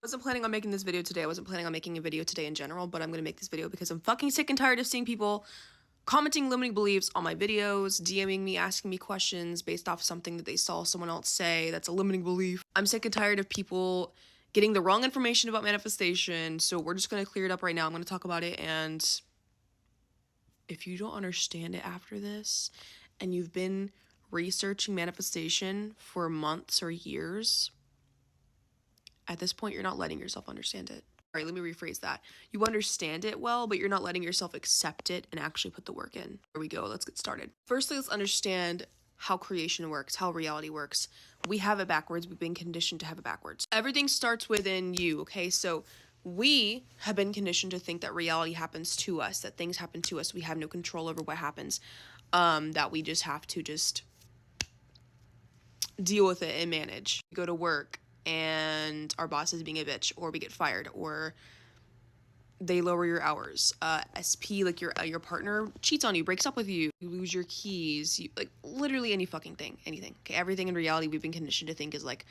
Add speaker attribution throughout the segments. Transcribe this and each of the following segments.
Speaker 1: Wasn't planning on making this video today. I wasn't planning on making a video today in general, but I'm gonna make this video because I'm fucking sick and tired of seeing people commenting limiting beliefs on my videos, DMing me, asking me questions based off something that they saw someone else say that's a limiting belief. I'm sick and tired of people getting the wrong information about manifestation, so we're just gonna clear it up right now. I'm gonna talk about it, and if you don't understand it after this, and you've been researching manifestation for months or years, at this point, you're not letting yourself understand it. All right, let me rephrase that. You understand it well, but you're not letting yourself accept it and actually put the work in. Here we go, let's get started. Firstly, let's understand how creation works, how reality works. We have it backwards. We've been conditioned to have it backwards. Everything starts within you, okay? So we have been conditioned to think that reality happens to us, that things happen to us. We have no control over what happens, that we just have to just deal with it and manage. We go to work and our boss is being a bitch, or we get fired, or they lower your hours. SP, like your partner cheats on you, breaks up with you, you lose your keys, like literally any fucking thing, anything. Okay, everything in reality we've been conditioned to think is like,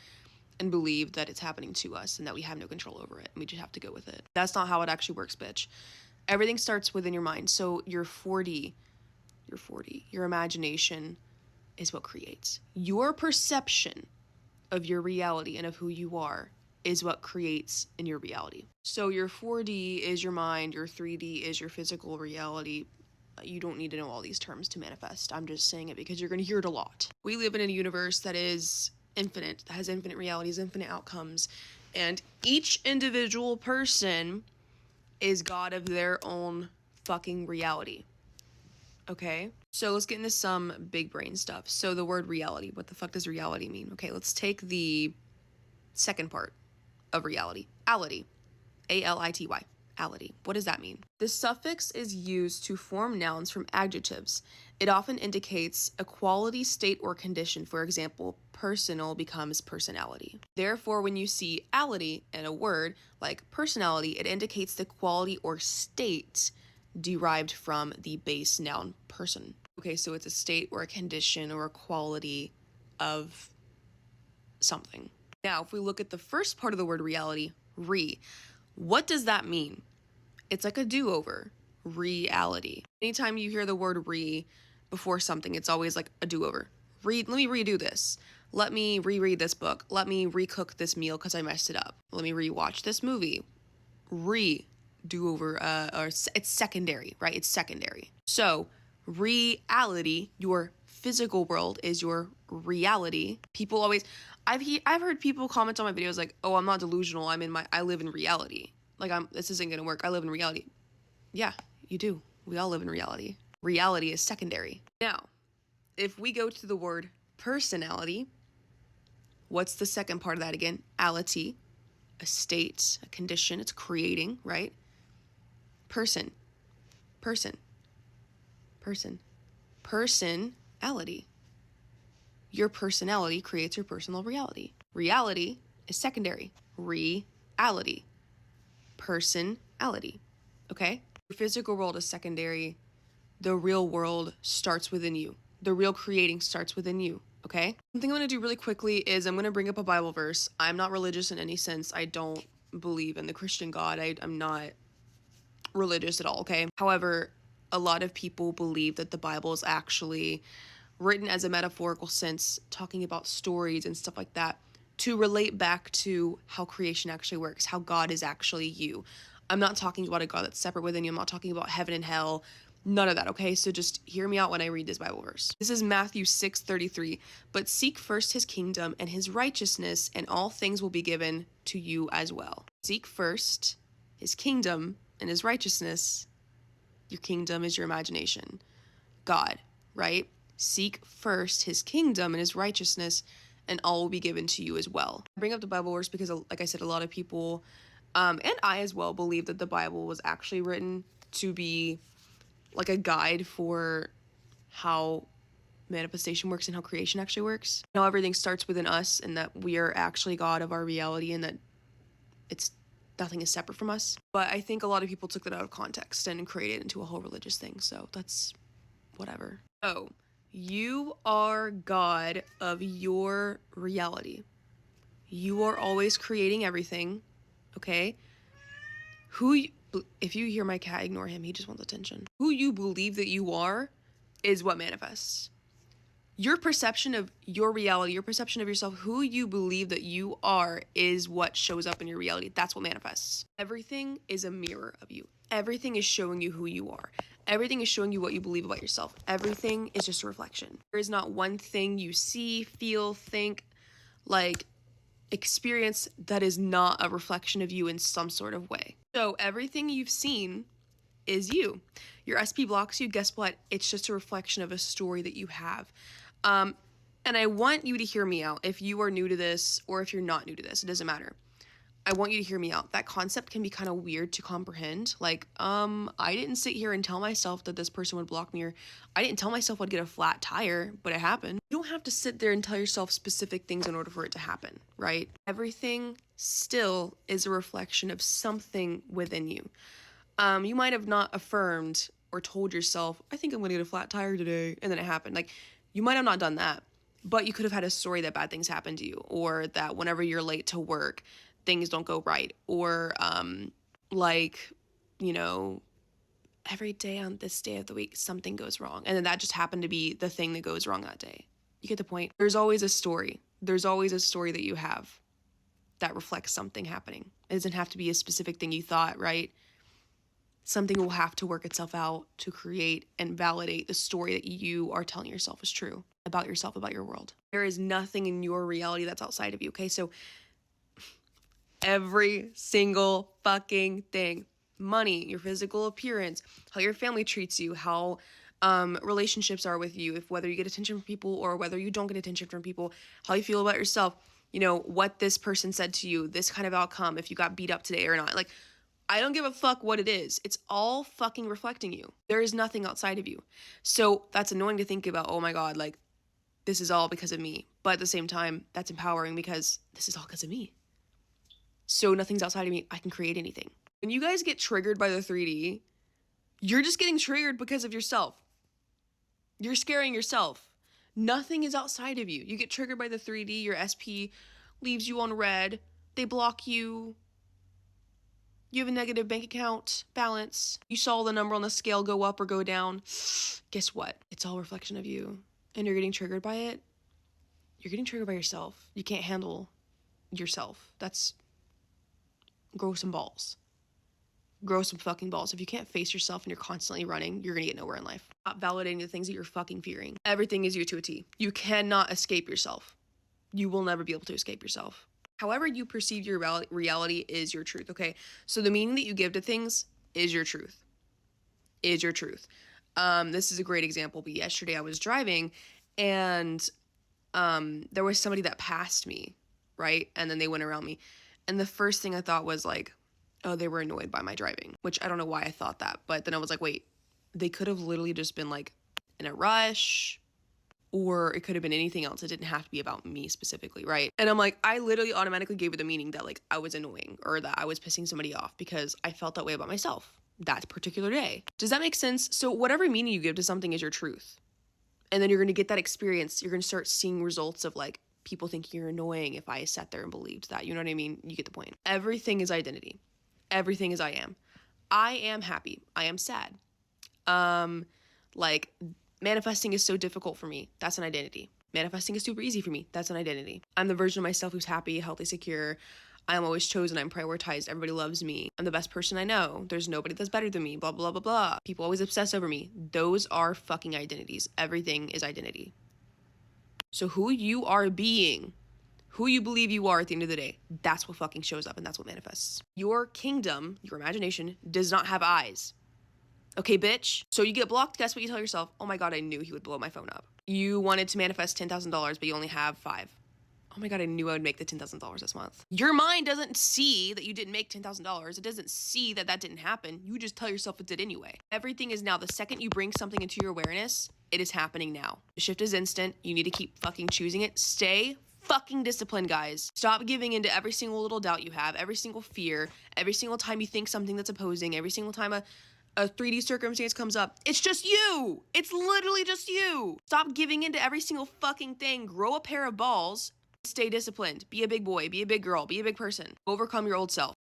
Speaker 1: and believe that it's happening to us and that we have no control over it and we just have to go with it. That's not how it actually works, bitch. Everything starts within your mind. So you're 40. Your imagination is what creates. Your perception of your reality and of who you are is what creates in your reality. So your 4D is your mind, your 3D is your physical reality. You don't need to know all these terms to manifest. I'm just saying it because you're going to hear it a lot. We live in a universe that is infinite, that has infinite realities, infinite outcomes, and each individual person is God of their own fucking reality. Okay, so let's get into some big brain stuff. So the word reality, what the fuck does reality mean? Okay, let's take the second part of reality, ality, A-L-I-T-Y, ality. What does that mean? The suffix is used to form nouns from adjectives. It often indicates a quality, state, or condition. For example, personal becomes personality. Therefore, when you see ality in a word like personality, it indicates the quality or state derived from the base noun person. Okay, so it's a state or a condition or a quality of something. Now, if we look at the first part of the word reality, what does that mean? It's like a do-over, reality. Anytime you hear the word before something, it's always like a do-over. Let me redo this. Let me reread this book. Let me recook this meal because I messed it up. Let me rewatch this movie. Do-over, or it's secondary, right? It's secondary. So reality, your physical world is your reality. People always, I've heard people comment on my videos like, oh, I'm not delusional. I live in reality. Like this isn't gonna work. I live in reality. Yeah, you do. We all live in reality. Reality is secondary. Now, if we go to the word personality, what's the second part of that again? Ality, a state, a condition, it's creating, right? Personality. Your personality creates your personal reality. Reality is secondary. Reality. Personality. Okay? Your physical world is secondary. The real world starts within you. The real creating starts within you. Okay? Something I'm going to do really quickly is I'm going to bring up a Bible verse. I'm not religious in any sense. I don't believe in the Christian God. I'm not religious at all, okay? However, a lot of people believe that the Bible is actually written as a metaphorical sense, talking about stories and stuff like that, to relate back to how creation actually works, how God is actually you. I'm not talking about a God that's separate within you. I'm not talking about heaven and hell. None of that, okay? So just hear me out when I read this Bible verse. This is Matthew 6:33. But seek first his kingdom and his righteousness, and all things will be given to you as well. Seek first his kingdom and his righteousness. Your kingdom is your imagination. God, right? Seek first his kingdom and his righteousness, and all will be given to you as well. I bring up the Bible verse because, like I said, a lot of people, and I as well, believe that the Bible was actually written to be like a guide for how manifestation works and how creation actually works. How everything starts within us, and that we are actually God of our reality, and that nothing is separate from us. But I think a lot of people took that out of context and created it into a whole religious thing, so that's whatever. So, you are God of your reality. You are always creating everything. okay? If you hear my cat, ignore him. He just wants attention. Who you believe that you are is what manifests. Your perception of your reality, your perception of yourself, who you believe that you are is what shows up in your reality. That's what manifests. Everything is a mirror of you. Everything is showing you who you are. Everything is showing you what you believe about yourself. Everything is just a reflection. There is not one thing you see, feel, think, like, experience that is not a reflection of you in some sort of way. So everything you've seen is you. Your SP blocks you, guess what? It's just a reflection of a story that you have. And I want you to hear me out. If you are new to this or if you're not new to this, it doesn't matter. I want you to hear me out. That concept can be kind of weird to comprehend. Like, I didn't sit here and tell myself that this person would block me, or I didn't tell myself I'd get a flat tire, but it happened. You don't have to sit there and tell yourself specific things in order for it to happen, right? Everything still is a reflection of something within you. You might have not affirmed or told yourself, I think I'm gonna get a flat tire today, and then it happened. Like, you might have not done that, but you could have had a story that bad things happen to you, or that whenever you're late to work, things don't go right, or every day on this day of the week, something goes wrong, and then that just happened to be the thing that goes wrong that day. You get the point? There's always a story. There's always a story that you have that reflects something happening. It doesn't have to be a specific thing you thought, right? Something will have to work itself out to create and validate the story that you are telling yourself is true about yourself, about your world. There is nothing in your reality that's outside of you, okay? So every single fucking thing, money, your physical appearance, how your family treats you, how relationships are with you, if whether you get attention from people or whether you don't get attention from people, how you feel about yourself, what this person said to you, this kind of outcome, if you got beat up today or not. Like, I don't give a fuck what it is. It's all fucking reflecting you. There is nothing outside of you. So that's annoying to think about, oh my God, like, this is all because of me. But at the same time, that's empowering because this is all because of me. So nothing's outside of me. I can create anything. When you guys get triggered by the 3D, you're just getting triggered because of yourself. You're scaring yourself. Nothing is outside of you. You get triggered by the 3D, your SP leaves you on red, they block you, you have a negative bank account balance, you saw the number on the scale go up or go down. Guess what? It's all a reflection of you. And you're getting triggered by it. You're getting triggered by yourself. You can't handle yourself. That's grow some balls. Grow some fucking balls. If you can't face yourself and you're constantly running, you're gonna get nowhere in life. Stop validating the things that you're fucking fearing. Everything is you to a T. You cannot escape yourself. You will never be able to escape yourself. However you perceive your reality is your truth, okay? So the meaning that you give to things is your truth. Is your truth. This is a great example, but yesterday I was driving and there was somebody that passed me, right? And then they went around me. And the first thing I thought was like, oh, they were annoyed by my driving, which I don't know why I thought that. But then I was like, wait, they could have literally just been like in a rush, or it could have been anything else. It didn't have to be about me specifically, right? And I'm like, I literally automatically gave it the meaning that like I was annoying or that I was pissing somebody off because I felt that way about myself that particular day. Does that make sense? So whatever meaning you give to something is your truth. And then you're going to get that experience. You're going to start seeing results of like people thinking you're annoying if I sat there and believed that. You know what I mean? You get the point. Everything is identity. Everything is I am. I am happy. I am sad. Like manifesting is so difficult for me. That's an identity. Manifesting is super easy for me. That's an identity. I'm the version of myself who's happy, healthy, secure. I'm always chosen. I'm prioritized. Everybody loves me. I'm the best person I know. There's nobody that's better than me. Blah, blah, blah, blah. People always obsess over me. Those are fucking identities. Everything is identity. So who you are being, who you believe you are at the end of the day, that's what fucking shows up and that's what manifests. Your kingdom, your imagination, does not have eyes. Okay, bitch? So you get blocked, guess what you tell yourself? Oh my God, I knew he would blow my phone up. You wanted to manifest $10,000, but you only have $5,000. Oh my God, I knew I would make the $10,000 this month. Your mind doesn't see that you didn't make $10,000. It doesn't see that that didn't happen. You just tell yourself it did anyway. Everything is now. The second you bring something into your awareness, it is happening now. The shift is instant. You need to keep fucking choosing it. Stay fucking disciplined, guys. Stop giving into every single little doubt you have, every single fear, every single time you think something that's opposing, every single time a 3D circumstance comes up. It's just you. It's literally just you. Stop giving into every single fucking thing. Grow a pair of balls. Stay disciplined. Be a big boy. Be a big girl. Be a big person. Overcome your old self.